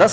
10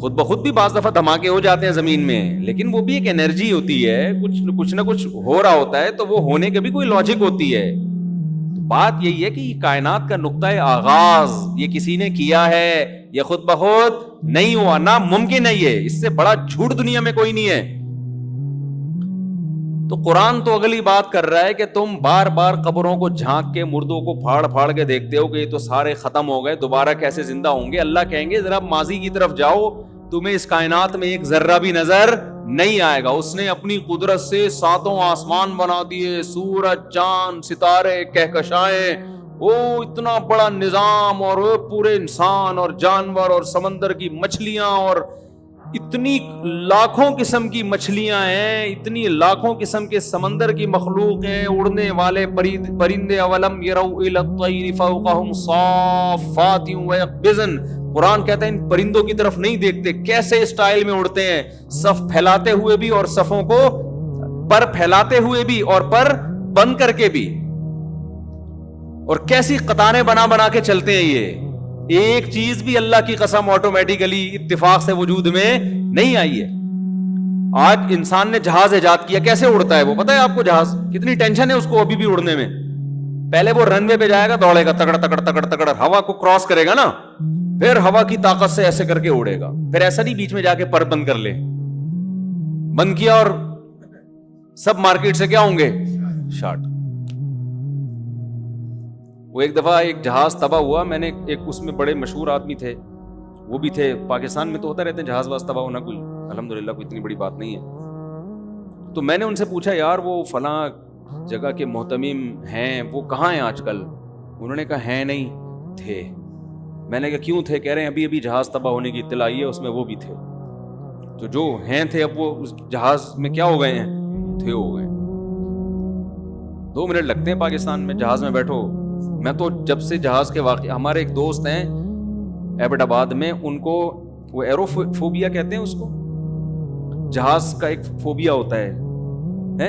خود بخود بھی بعض دفعہ دھماکے ہو جاتے ہیں زمین میں, لیکن وہ بھی ایک انرجی ہوتی ہے, کچھ نہ کچھ ہو رہا ہوتا ہے, تو وہ ہونے کے بھی کوئی لاجک ہوتی ہے. بات یہی ہے کہ یہ کائنات کا نقطہ آغاز یہ کسی نے کیا ہے, یہ خود بخود نہیں ہوا, ناممکن ہے یہ, اس سے بڑا جھوٹ دنیا میں کوئی نہیں ہے. تو قرآن تو اگلی بات کر رہا ہے کہ تم بار بار قبروں کو جھانک کے, مردوں کو پھاڑ پھاڑ کے دیکھتے ہو کہ یہ تو سارے ختم ہو گئے, دوبارہ کیسے زندہ ہوں گے. اللہ کہیں گے ذرا ماضی کی طرف جاؤ, تمہیں اس کائنات میں ایک ذرہ بھی نظر نہیں آئے گا. اس نے اپنی قدرت سے ساتوں آسمان بنا دیے, سورج, چاند, ستارے, کہکشائیں, وہ اتنا بڑا نظام, اور وہ پورے انسان اور جانور اور سمندر کی مچھلیاں, اور اتنی لاکھوں قسم کی مچھلیاں ہیں, اتنی لاکھوں قسم کے سمندر کی مخلوق ہیں, اڑنے والے پرندے. اولم یروا الی الطیر فوقہم صافات ویقبضن, قرآن کہتا ہے ان پرندوں کی طرف نہیں دیکھتے, کیسے اسٹائل میں اڑتے ہیں, صف پھیلاتے ہوئے بھی اور صفوں کو پر پھیلاتے ہوئے بھی اور پر بند کر کے بھی, اور کیسی قطاریں بنا بنا کے چلتے ہیں. یہ ایک چیز بھی اللہ کی قسم آٹومیٹیکلی اتفاق سے وجود میں نہیں آئی ہے. آج انسان نے جہاز ایجاد کیا, کیسے اڑتا ہے وہ پتہ ہے آپ کو؟ جہاز کتنی ٹینشن ہے اس کو ابھی بھی اڑنے میں. پہلے وہ رن وے پہ جائے گا, دوڑے گا, تکڑ تکڑ تکڑ تکڑ, ہوا کو کراس کرے گا نا, پھر ہوا کی طاقت سے ایسے کر کے اڑے گا. پھر ایسا نہیں بیچ میں جا کے پر بند کر لے, بند کیا اور سب مارکیٹ سے کیا ہوں گے, شارٹ. وہ ایک دفعہ ایک جہاز تباہ ہوا, میں نے ایک اس میں بڑے مشہور آدمی تھے, وہ بھی تھے, پاکستان میں تو ہوتا رہتے ہیں جہاز واز تباہ ہونا, کوئی الحمدللہ کوئی اتنی بڑی بات نہیں ہے. تو میں نے ان سے پوچھا یار وہ فلاں جگہ کے محتمم ہیں وہ کہاں ہیں آج کل؟ انہوں نے کہا ہیں نہیں, تھے. میں نے کہا کیوں تھے؟ کہہ رہے ہیں ابھی ابھی جہاز تباہ ہونے کی اطلاع آئی ہے, اس میں وہ بھی تھے. تو جو ہیں تھے اب وہ اس جہاز میں کیا ہو گئے ہیں, تھے ہو گئے. 2 منٹ لگتے ہیں پاکستان میں, جہاز میں بیٹھو. میں تو جب سے جہاز کے واقع, ہمارے ایک دوست ہیں ایبٹ آباد میں, ان کو وہ ایرو فوبیا کہتے ہیں اس کو, جہاز کا ایک فوبیا ہوتا ہے,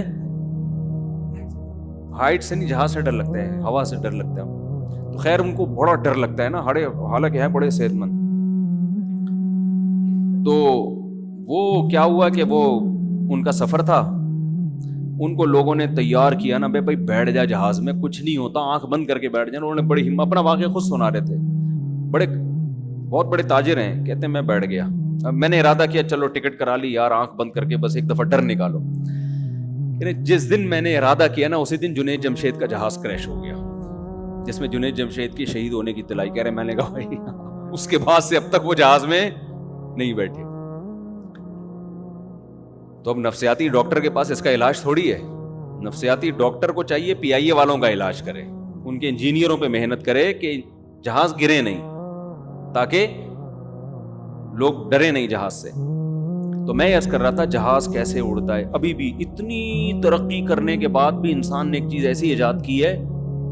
ہائٹ سے نہیں, جہاز سے ڈر لگتا ہے, ہوا سے ڈر لگتا ہے. تو خیر ان کو بڑا ڈر لگتا ہے نا, حالانکہ ہیں بڑے صحت مند. تو وہ کیا ہوا کہ وہ ان کا سفر تھا, ان کو لوگوں نے تیار کیا نا, بھائی بیٹھ جا جہاز میں, کچھ نہیں ہوتا, آنکھ بند کر کے بیٹھ جانا. انہوں نے بڑی ہمت, اپنا واقعہ خود سنا رہے تھے, بہت بڑے تاجر ہیں, کہتے ہیں میں بیٹھ گیا. اب میں نے ارادہ کیا چلو ٹکٹ کرا لی یار, آنکھ بند کر کے بس ایک دفعہ ڈر نکالو. جس دن میں نے ارادہ کیا نا, اسی دن جنید جمشید کا جہاز کریش ہو گیا, جس میں جنید جمشید کی شہید ہونے کی اطلاع. کہہ رہے میں نے کہا بھائی اس کے بعد سے اب تک وہ جہاز میں نہیں بیٹھے. تو اب نفسیاتی ڈاکٹر کے پاس اس کا علاج تھوڑی ہے. نفسیاتی ڈاکٹر کو چاہیے پی آئی اے والوں کا علاج کرے, ان کے انجینئروں پہ محنت کرے کہ جہاز گرے نہیں, تاکہ لوگ ڈرے نہیں جہاز سے. تو میں عرض کر رہا تھا جہاز کیسے اڑتا ہے. ابھی بھی اتنی ترقی کرنے کے بعد بھی انسان نے ایک چیز ایسی ایجاد کی ہے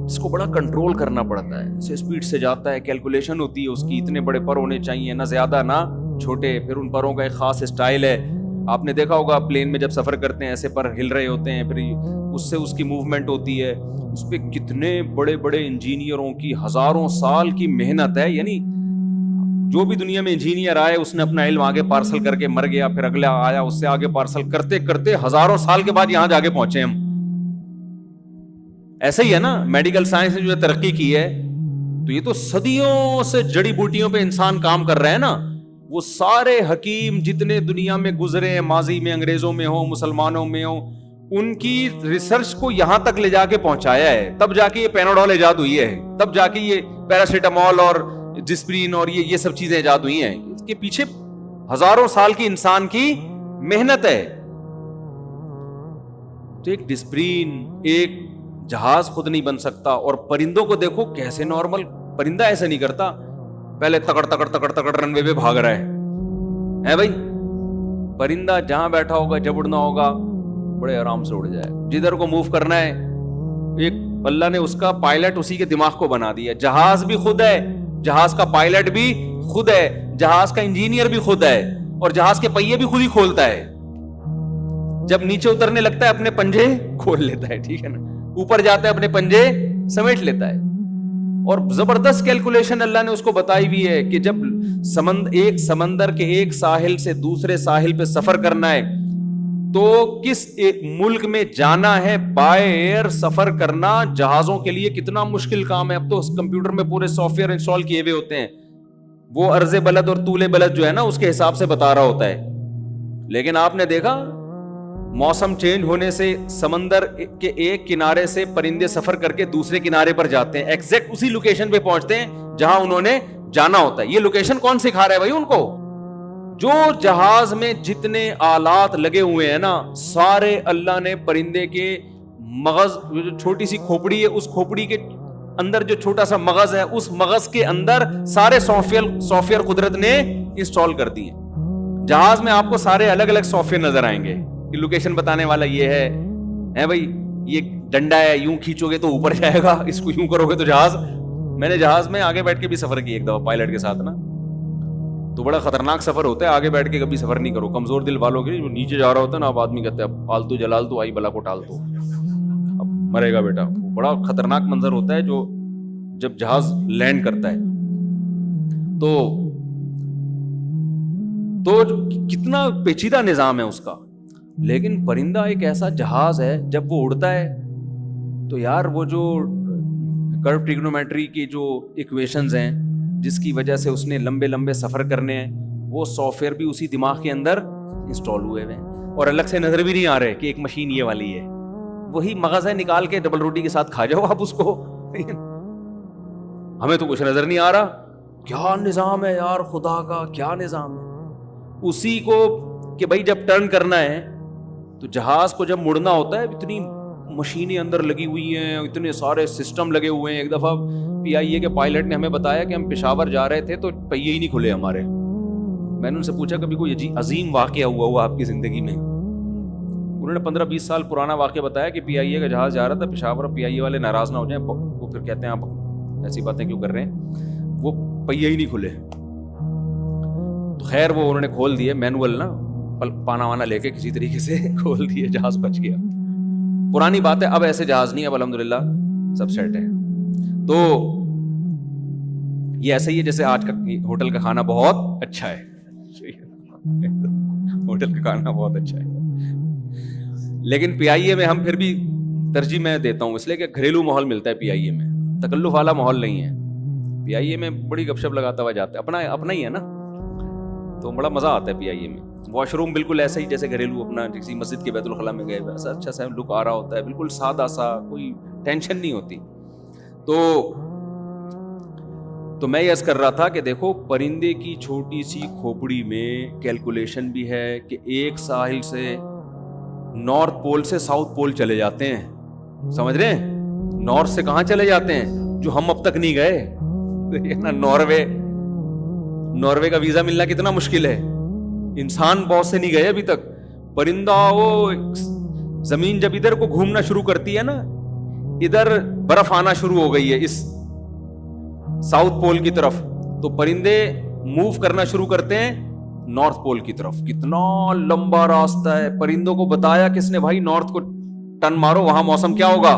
جس کو بڑا کنٹرول کرنا پڑتا ہے. اسے اسپیڈ سے جاتا ہے, کیلکولیشن ہوتی ہے اس کی, اتنے بڑے پر ہونے چاہیے, نہ زیادہ نہ چھوٹے. پھر ان پروں کا ایک خاص اسٹائل ہے. آپ نے دیکھا ہوگا پلین میں جب سفر کرتے ہیں ایسے پر ہل رہے ہوتے ہیں, پھر اس سے اس کی موومنٹ ہوتی ہے. اس پہ کتنے بڑے بڑے انجینئروں کی ہزاروں سال کی محنت ہے. یعنی جو بھی دنیا میں انجینئر آئے اس نے اپنا علم آگے پارسل کر کے مر گیا, پھر اگلا آیا اس سے آگے پارسل کرتے کرتے ہزاروں سال کے بعد یہاں جا کے پہنچے ہم. ایسا ہی ہے نا میڈیکل سائنس نے جو ترقی کی ہے, تو یہ تو صدیوں سے جڑی بوٹیوں پہ انسان کام کر رہے ہیں نا. وہ سارے حکیم جتنے دنیا میں گزرے ہیں, ماضی میں انگریزوں میں ہوں, مسلمانوں میں ہوں, ان کی ریسرچ کو یہاں تک لے جا کے پہنچایا ہے. تب جا کے یہ پیناڈول ایجاد ہوئی ہے, تب جا کے یہ پیراسیٹامول اور ڈسپرین اور یہ سب چیزیں ایجاد ہوئی ہیں. اس کے پیچھے ہزاروں سال کی انسان کی محنت ہے. تو ایک ڈسپرین, ایک جہاز خود نہیں بن سکتا. اور پرندوں کو دیکھو کیسے نارمل پرندہ ایسا نہیں کرتا, پہلے تکڑ تکڑ تکڑ تکڑ رن وے پہ بھاگ رہا ہے بھائی. پرندہ جہاں بیٹھا ہوگا, جب اڑنا ہوگا بڑے آرام سے اڑ جائے. جدھر کو موو کرنا ہے, ایک اللہ نے اس کا پائلٹ اسی کے دماغ کو بنا دیا. جہاز بھی خود ہے, جہاز کا پائلٹ بھی خود ہے, جہاز کا انجینئر بھی خود ہے, اور جہاز کے پہیے بھی خود ہی کھولتا ہے. جب نیچے اترنے لگتا ہے اپنے پنجے کھول لیتا ہے, ٹھیک ہے نا, اوپر جاتا ہے اپنے پنجے سمیٹ لیتا ہے. اور زبردست کیلکولیشن اللہ نے اس کو بتائی ہوئی ہے کہ جب ایک سمندر کے ایک ساحل سے دوسرے ساحل پہ سفر کرنا ہے تو کس ایک ملک میں جانا ہے، بائی ایئر سفر کرنا جہازوں کے لیے کتنا مشکل کام ہے. اب تو کمپیوٹر میں پورے سافٹ ویئر انسٹال کیے ہوئے ہوتے ہیں، وہ عرض بلد اور طول بلد جو ہے نا اس کے حساب سے بتا رہا ہوتا ہے. لیکن آپ نے دیکھا موسم چینج ہونے سے سمندر کے ایک کنارے سے پرندے سفر کر کے دوسرے کنارے پر جاتے ہیں، ایگزیکٹ اسی لوکیشن پہ پہنچتے ہیں جہاں انہوں نے جانا ہوتا ہے. یہ لوکیشن کون سکھا رہا ہے بھائی ان کو؟ جو جہاز میں جتنے آلات لگے ہوئے ہیں نا سارے اللہ نے پرندے کے مغز، جو چھوٹی سی کھوپڑی ہے اس کھوپڑی کے اندر جو چھوٹا سا مغز ہے اس مغز کے اندر سارے سافٹ ویئر قدرت نے انسٹال کر دیے. جہاز میں آپ کو سارے الگ الگ سافٹ ویئر نظر آئیں گے کہ لوکیشن بتانے والا یہ ہے بھائی یہ ڈنڈا ہے، یوں کھینچو گے تو اوپر جائے گا، اس کو یوں کرو گے تو جہاز. میں نے جہاز میں آگے بیٹھ کے بھی سفر کیا ایک دفعہ پائلٹ کے ساتھ نا، تو بڑا خطرناک سفر ہوتا ہے. آگے بیٹھ کے کبھی سفر نہیں کرو، کمزور دل والوں کے. جو نیچے جا رہا ہوتا ہے نا اب آدمی کہتے ہیں اب آلتو جلال تو آئی بلا کو ٹال دو، اب مرے گا بیٹا. بڑا خطرناک منظر ہوتا ہے جو جب جہاز لینڈ کرتا ہے. تو کتنا پیچیدہ نظام ہے اس کا. لیکن پرندہ ایک ایسا جہاز ہے جب وہ اڑتا ہے تو یار وہ جو کرو ٹریگنومیٹری کی جو ایکویشنز ہیں جس کی وجہ سے اس نے لمبے لمبے سفر کرنے ہیں وہ سافٹ ویئر بھی اسی دماغ کے اندر انسٹال ہوئے ہیں اور الگ سے نظر بھی نہیں آ رہے کہ ایک مشین یہ والی ہے. وہی مغز ہے، نکال کے ڈبل روٹی کے ساتھ کھا جاؤ آپ اس کو. ہمیں تو کچھ نظر نہیں آ رہا. کیا نظام ہے یار خدا کا، کیا نظام ہے. اسی کو کہ بھائی جب ٹرن کرنا ہے تو جہاز کو جب مڑنا ہوتا ہے اتنی مشینیں اندر لگی ہوئی ہیں، اتنے سارے سسٹم لگے ہوئے ہیں. ایک دفعہ PIA کے پائلٹ نے ہمیں بتایا کہ ہم پشاور جا رہے تھے تو پہیے ہی نہیں کھلے ہمارے. میں نے ان سے پوچھا کبھی کوئی عظیم واقعہ ہوا آپ کی زندگی میں؟ انہوں نے 15-20 سال پرانا واقعہ بتایا کہ PIA کا جہاز جا رہا تھا پشاور. PIA والے ناراض نہ ہو جائیں، وہ پھر کہتے ہیں آپ ایسی باتیں کیوں کر رہے ہیں، وہ پہیے ہی نہیں کھلے. تو خیر وہ انہوں نے کھول دیے مینول نا، پانا وانا لے کے کسی طریقے سے کھول دیے، جہاز بچ گیا. پرانی بات ہے، اب ایسے جہاز نہیں، اب الحمدللہ سب سیٹ ہے. تو یہ ایسا ہی ہے جیسے آج کا ہوٹل کا کھانا بہت اچھا ہے، ہوٹل کا کھانا بہت اچھا ہے. لیکن PIA میں ہم پھر بھی ترجیح میں دیتا ہوں اس لیے کہ گھریلو ماحول ملتا ہے PIA میں، تکلف والا ماحول نہیں ہے. PIA میں بڑی گپ شپ لگاتا ہوا جاتا ہے، اپنا ہی ہے نا، تو بڑا مزہ آتا ہے PIA میں. واش روم بالکل ایسا ہی جیسے گھریلو اپنا کسی مسجد کے بیت الخلاء میں گئے ایسا اچھا سا لک آ رہا ہوتا ہے، بالکل سادہ سا، کوئی ٹینشن نہیں ہوتی. تو میں یہ عرض کر رہا تھا کہ دیکھو پرندے کی چھوٹی سی کھوپڑی میں کیلکولیشن بھی ہے کہ ایک ساحل سے نارتھ پول سے ساؤتھ پول چلے جاتے ہیں. سمجھ رہے ہیں؟ نارتھ سے کہاں چلے جاتے ہیں جو ہم اب تک نہیں گئے. ناروے کا ویزا ملنا کتنا مشکل ہے، انسان بہت سے نہیں گئے ابھی تک. پرندہ وہ زمین جب ادھر کو گھومنا شروع کرتی ہے نا، ادھر برف آنا شروع ہو گئی ہے اس ساؤتھ پول کی طرف، تو پرندے موو کرنا شروع کرتے ہیں نارتھ پول کی طرف. کتنا لمبا راستہ ہے. پرندوں کو بتایا کس نے بھائی نارتھ کو ٹن مارو وہاں موسم کیا ہوگا،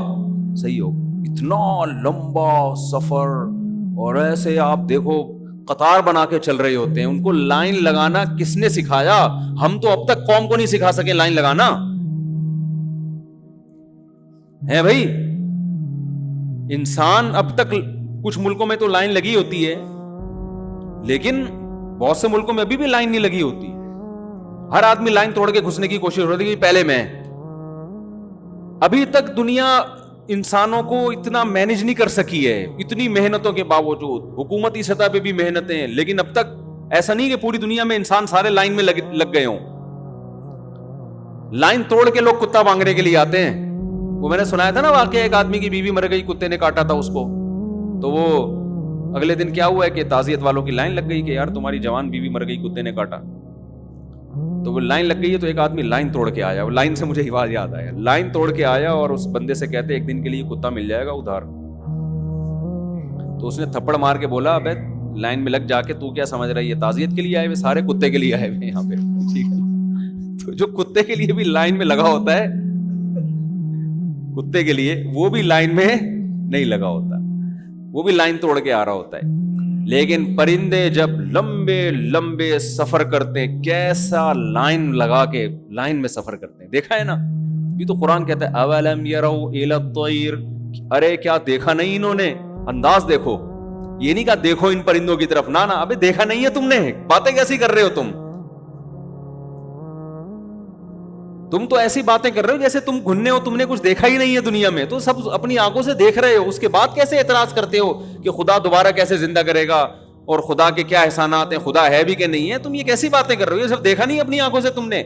صحیح ہو. اتنا لمبا سفر، اور ایسے آپ دیکھو قطار بنا کے چل رہے ہوتے ہیں. ان کو لائن لگانا کس نے سکھایا؟ ہم تو اب تک قوم کو نہیں سکھا سکے لائن لگانا ہے بھائی. انسان اب تک کچھ ملکوں میں تو لائن لگی ہوتی ہے، لیکن بہت سے ملکوں میں ابھی بھی لائن نہیں لگی ہوتی. ہر آدمی لائن توڑ کے گھسنے کی کوشش ہوتی ہے کہ پہلے میں. ابھی تک دنیا انسانوں کو اتنا مینج نہیں کر سکی ہے، اتنی محنتوں کے باوجود. حکومتی سطح پہ بھی محنتیں، لیکن اب تک ایسا نہیں کہ پوری دنیا میں انسان سارے لائن میں لگ گئے ہوں. لائن توڑ کے لوگ کتا مانگنے کے لیے آتے ہیں. وہ میں نے سنایا تھا نا واقعہ، ایک آدمی کی بیوی مر گئی، کتے نے کاٹا تھا اس کو. تو وہ اگلے دن کیا ہوا ہے کہ تعزیت والوں کی لائن لگ گئی کہ یار تمہاری جوان بیوی مر گئی، کتے نے کاٹا. تو وہ لائن لگ گئی ہے، تو ایک آدمی لائن توڑ کے آیا. وہ لائن سے مجھے آواز یاد آیا، لائن توڑ کے آیا اور اس بندے سے کہتے ایک دن کے لیے کتا مل جائے گا ادھار. تو اس نے تھپڑ مار کے بولا ابے لائن میں لگ جا کے تو کیا سمجھ رہا ہے یہ تعزیت کے لیے آئے ہوئے، سارے کتے کے لیے آئے ہوئے یہاں پہ. ٹھیک ہے، تو جو کتے کے لیے بھی لائن میں لگا ہوتا ہے، کتے کے لیے وہ بھی لائن میں نہیں لگا ہوتا. وہ بھی لائن توڑ کے آ رہا ہوتا ہے. لیکن پرندے جب لمبے لمبے سفر کرتے ہیں, کیسا لائن لگا کے لائن میں سفر کرتے ہیں, دیکھا ہے نا. یہ تو قرآن کہتا ہے اولم یروا الی الطیر, ارے کیا دیکھا نہیں انہوں نے, انداز دیکھو. یہ نہیں کہا دیکھو ان پرندوں کی طرف, نہ ابے دیکھا نہیں ہے تم نے, باتیں کیسی کر رہے ہو تم تو ایسی باتیں کر رہے ہو جیسے تم گھننے ہو, تم نے کچھ دیکھا ہی نہیں ہے دنیا میں, تو سب اپنی آنکھوں سے دیکھ رہے ہو, اس کے بعد کیسے اعتراض کرتے ہو کہ خدا دوبارہ کیسے زندہ کرے گا اور خدا کے کیا احسانات ہیں, خدا ہے بھی کہ نہیں ہے. تم یہ کیسی باتیں کر رہے ہو, یہ سب دیکھا نہیں اپنی آنکھوں سے تم نے.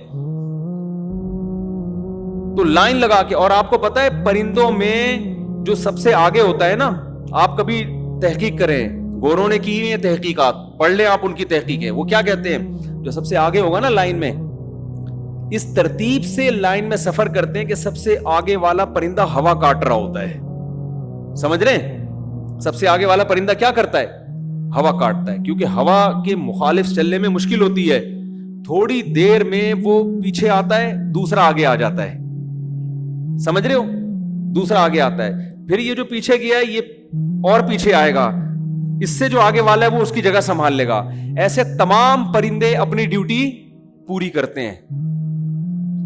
تو لائن لگا کے, اور آپ کو پتا ہے پرندوں میں جو سب سے آگے ہوتا ہے نا, آپ کبھی تحقیق کریں, گوروں نے کی ہیں تحقیقات, پڑھ لیں آپ ان کی تحقیقیں, وہ کیا کہتے ہیں جو سب سے آگے ہوگا نا لائن میں, اس ترتیب سے لائن میں سفر کرتے ہیں کہ سب سے آگے والا پرندہ ہوا کاٹ رہا ہوتا ہے. سمجھ رہے ہیں, سب سے آگے والا پرندہ کیا کرتا ہے, ہوا کاٹتا ہے, کیونکہ ہوا کے مخالف چلنے میں مشکل ہوتی ہے, تھوڑی دیر میں وہ پیچھے آتا ہے, دوسرا آگے آ جاتا ہے. سمجھ رہے ہو, دوسرا آگے آتا ہے, پھر یہ جو پیچھے گیا ہے یہ اور پیچھے آئے گا, اس سے جو آگے والا ہے وہ اس کی جگہ سنبھال لے گا. ایسے تمام پرندے اپنی ڈیوٹی پوری کرتے ہیں.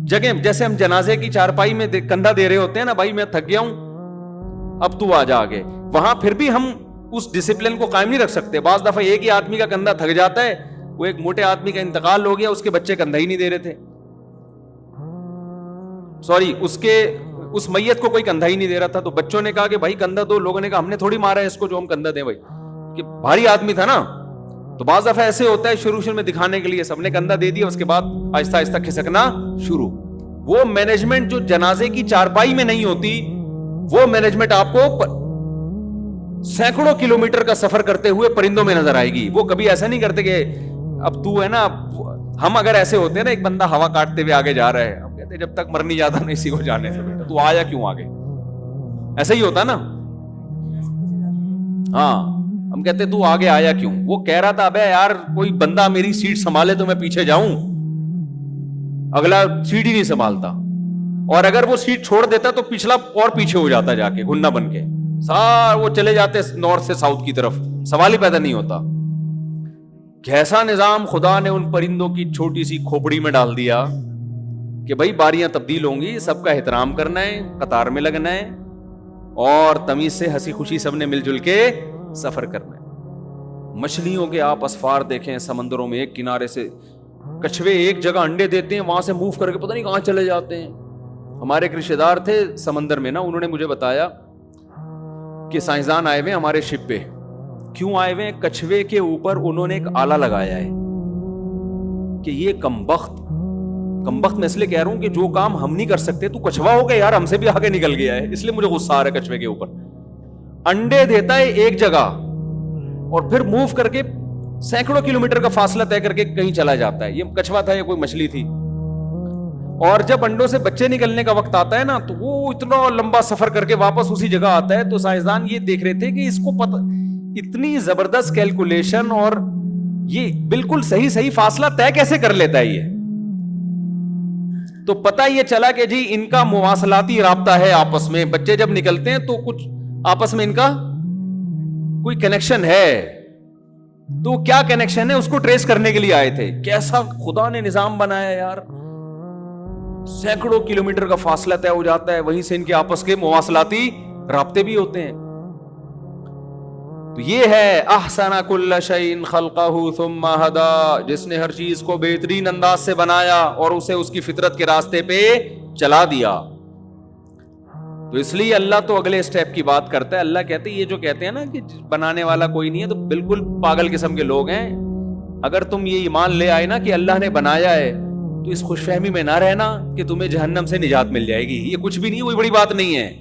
جگہ جیسے ہم جنازے کی چارپائی میں کندھا دے رہے ہوتے ہیں نا, بھائی میں تھک گیا ہوں اب تو آ جا آگے, وہاں پھر بھی ہم اس ڈسپلن کو قائم نہیں رکھ سکتے. بعض دفعہ ایک ہی آدمی کا کندھا تھک جاتا ہے, وہ ایک موٹے آدمی کا انتقال ہو گیا, اس کے بچے کندھا ہی نہیں دے رہے تھے, سوری اس میت کو کوئی کندھا ہی نہیں دے رہا تھا, تو بچوں نے کہا کہ بھائی کندھا دو. لوگوں نے کہا ہم نے تھوڑی مارا ہے اس کو جو ہم کندھا دیں بھائی, کہ بھاری آدمی تھا نا. تو بعض دفعہ ایسے ہوتا ہے شروع میں دکھانے کے لیے سب نے کندھا دے دیا, اس کے بعد آہستہ آہستہ کھسکنا شروع. وہ مینجمنٹ جو جنازے کی چارپائی میں نہیں ہوتی, وہ مینجمنٹ آپ کو سینکڑوں کلومیٹر کا سفر کرتے ہوئے پرندوں میں نظر آئے گی. وہ کبھی ایسا نہیں کرتے کہ اب تو ہے نا, ہم اگر ایسے ہوتے ہیں نا, ایک بندہ ہوا کاٹتے ہوئے آگے جا رہا ہے, ہم کہتے ہیں جب تک مرنی جاتا نہیں اسی کو جانے سے بیٹا, تو آیا کیوں آگے, ایسا ہی ہوتا نا. ہاں ہم کہتے تو آگے آیا کیوں, وہ کہہ رہا تھا ابے یار کوئی بندہ میری سیٹ سنبھالے تو میں پیچھے جاؤں, اگلا سیٹ ہی نہیں سنبھالتا, اور اگر وہ سیٹ چھوڑ دیتا تو پچھلا اور پیچھے ہو جاتا جا کے گھننا بن کے, سارے وہ چلے جاتے نارتھ سے ساؤتھ کی طرف, سوال ہی پیدا نہیں ہوتا. کیسا نظام خدا نے ان پرندوں کی چھوٹی سی کھوپڑی میں ڈال دیا کہ بھائی باریاں تبدیل ہوں گی, سب کا احترام کرنا ہے, قطار میں لگنا ہے, اور تمیز سے ہنسی خوشی سب نے مل جل کے سفر کرنا ہے. مچھلیوں کے آپ اسفار دیکھیں سمندروں میں, ایک کنارے سے کچھوے ایک جگہ انڈے دیتے ہیں, وہاں سے موو کر کے پتہ نہیں کہاں چلے جاتے ہیں. ہمارے ایک رشتہ دار تھے سمندر میں نا, انہوں نے مجھے بتایا کہ سائنسدان آئے ہوئے ہمارے شپ پہ. کیوں آئے ہوئے, کچھوے کے اوپر انہوں نے ایک آلہ لگایا ہے کہ یہ کمبخت میں اس لیے کہہ رہا ہوں کہ جو کام ہم نہیں کر سکتے, تو کچھوا ہو گیا یار, ہم سے بھی آگے نکل گیا ہے, اس لیے مجھے غصہ آ رہا ہے کچھوے کے اوپر. انڈے دیتا ہے ایک جگہ اور پھر موو کر کے سینکڑوں کلومیٹر کا فاصلہ طے کر کے کہیں چلا جاتا ہے. یہ کچھوا تھا یا کوئی مچھلی تھی, اور جب انڈوں سے بچے نکلنے کا وقت آتا ہے نا, تو وہ اتنا لمبا سفر کر کے واپس اسی جگہ آتا ہے. تو سائنسدان یہ دیکھ رہے تھے کہ اس کو پتہ, اتنی زبردست کیلکولیشن اور یہ بالکل صحیح فاصلہ طے کیسے کر لیتا ہے یہ. تو پتہ یہ چلا کہ جی ان کا مواصلاتی رابطہ ہے آپس میں, بچے جب نکلتے ہیں تو کچھ آپس میں ان کا کوئی کنیکشن ہے. تو کیا کنیکشن ہے اس کو ٹریس کرنے کے لیے آئے تھے. کیسا خدا نے نظام بنایا یار, سینکڑوں کلومیٹر کا فاصلہ طے ہو جاتا ہے, وہیں سے ان کے آپس کے مواصلاتی رابطے بھی ہوتے ہیں. تو یہ ہے احسن کل شیء خلقہ ثم ہدی, جس نے ہر چیز کو بہترین انداز سے بنایا اور اسے اس کی فطرت کے راستے پہ چلا دیا. تو اس لیے اللہ تو اگلے اسٹیپ کی بات کرتا ہے. اللہ کہتے ہیں یہ جو کہتے ہیں نا کہ بنانے والا کوئی نہیں ہے, تو بالکل پاگل قسم کے لوگ ہیں. اگر تم یہ ایمان لے آئے نا کہ اللہ نے بنایا ہے, تو اس خوش فہمی میں نہ رہنا کہ تمہیں جہنم سے نجات مل جائے گی. یہ کچھ بھی نہیں, کوئی بڑی بات نہیں ہے.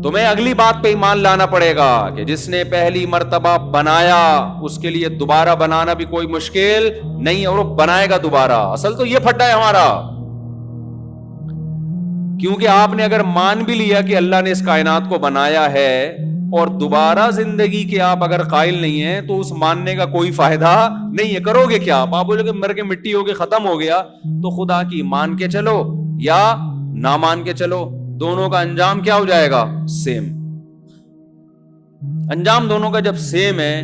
تمہیں اگلی بات پہ ایمان لانا پڑے گا کہ جس نے پہلی مرتبہ بنایا اس کے لیے دوبارہ بنانا بھی کوئی مشکل نہیں ہے, اور وہ بنائے گا دوبارہ. اصل تو یہ پھٹا ہے ہمارا, کیونکہ آپ نے اگر مان بھی لیا کہ اللہ نے اس کائنات کو بنایا ہے, اور دوبارہ زندگی کے آپ اگر قائل نہیں ہیں, تو اس ماننے کا کوئی فائدہ نہیں ہے. کرو گے کیا آپ بولو گے مر کے مٹی ہو کے ختم ہو گیا. تو خدا کی مان کے چلو یا نہ مان کے چلو, دونوں کا انجام کیا ہو جائے گا, سیم. انجام دونوں کا جب سیم ہے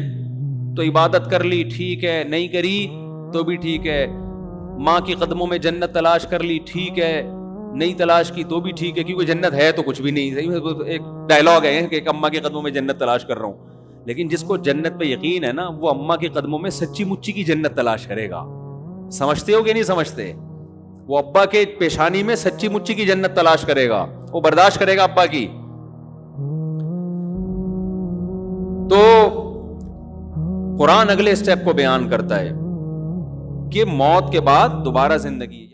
تو عبادت کر لی ٹھیک ہے, نہیں کری تو بھی ٹھیک ہے, ماں کے قدموں میں جنت تلاش کر لی ٹھیک ہے, نہیں تلاش کی تو بھی ٹھیک ہے, کیونکہ جنت ہے تو کچھ بھی نہیں. ایک ڈائلاگ ہے کہ ایک اماں کے قدموں میں جنت تلاش کر رہا ہوں, لیکن جس کو جنت پہ یقین ہے نا وہ اماں کے قدموں میں سچی مچی کی جنت تلاش کرے گا. سمجھتے ہو کہ نہیں سمجھتے؟ وہ ابا کے پیشانی میں سچی مچی کی جنت تلاش کرے گا, وہ برداشت کرے گا ابا کی. تو قرآن اگلے اسٹیپ کو بیان کرتا ہے کہ موت کے بعد دوبارہ زندگی.